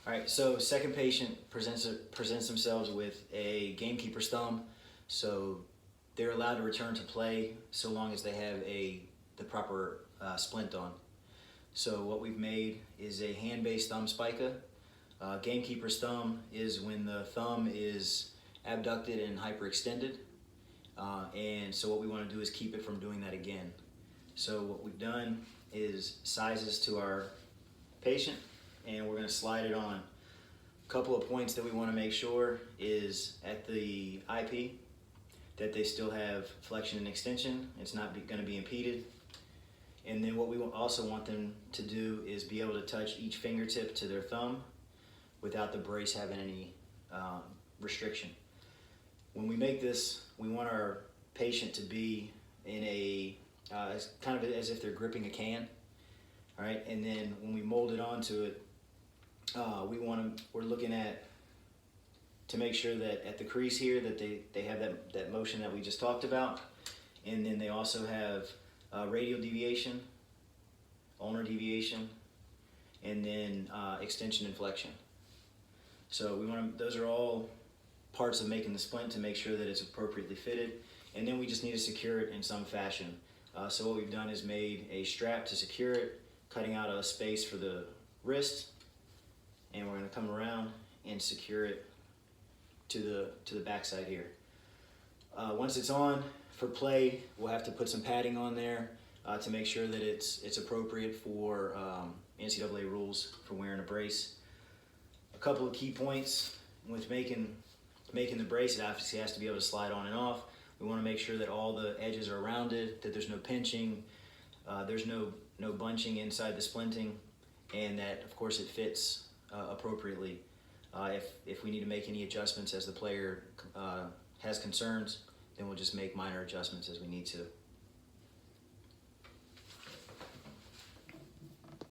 All right, so second patient presents themselves with a Gamekeepers thumb. So they're allowed to return to play so long as they have the proper splint on. So what we've made is a hand-based thumb spica. Gamekeeper's thumb is when the thumb is abducted and hyperextended. And so what we want to do is keep it from doing that again. So what we've done is sizes to our patient, and we're going to slide it on. A couple of points that we want to make sure is at the IP that they still have flexion and extension. It's not going to be impeded. And then what we also want them to do is be able to touch each fingertip to their thumb without the brace having any restriction. When we make this, we want our patient to be in a kind of as if they're gripping a can. All right, and then when we mold it onto it, we're looking at to make sure that at the crease here that they have that motion that we just talked about, and then they also have radial deviation, ulnar deviation, and then extension and flexion. So those are all parts of making the splint to make sure that it's appropriately fitted, and then we just need to secure it in some fashion. So what we've done is made a strap to secure it, cutting out a space for the wrist, and we're going to come around and secure it to the backside here. Once it's on for play, we'll have to put some padding on there to make sure that it's appropriate for NCAA rules for wearing a brace. A couple of key points with making the brace: it obviously has to be able to slide on and off. We want to make sure that all the edges are rounded, that there's no pinching, there's no bunching inside the splinting, and that of course it fits appropriately. If we need to make any adjustments as the player has concerns, then we'll just make minor adjustments as we need to.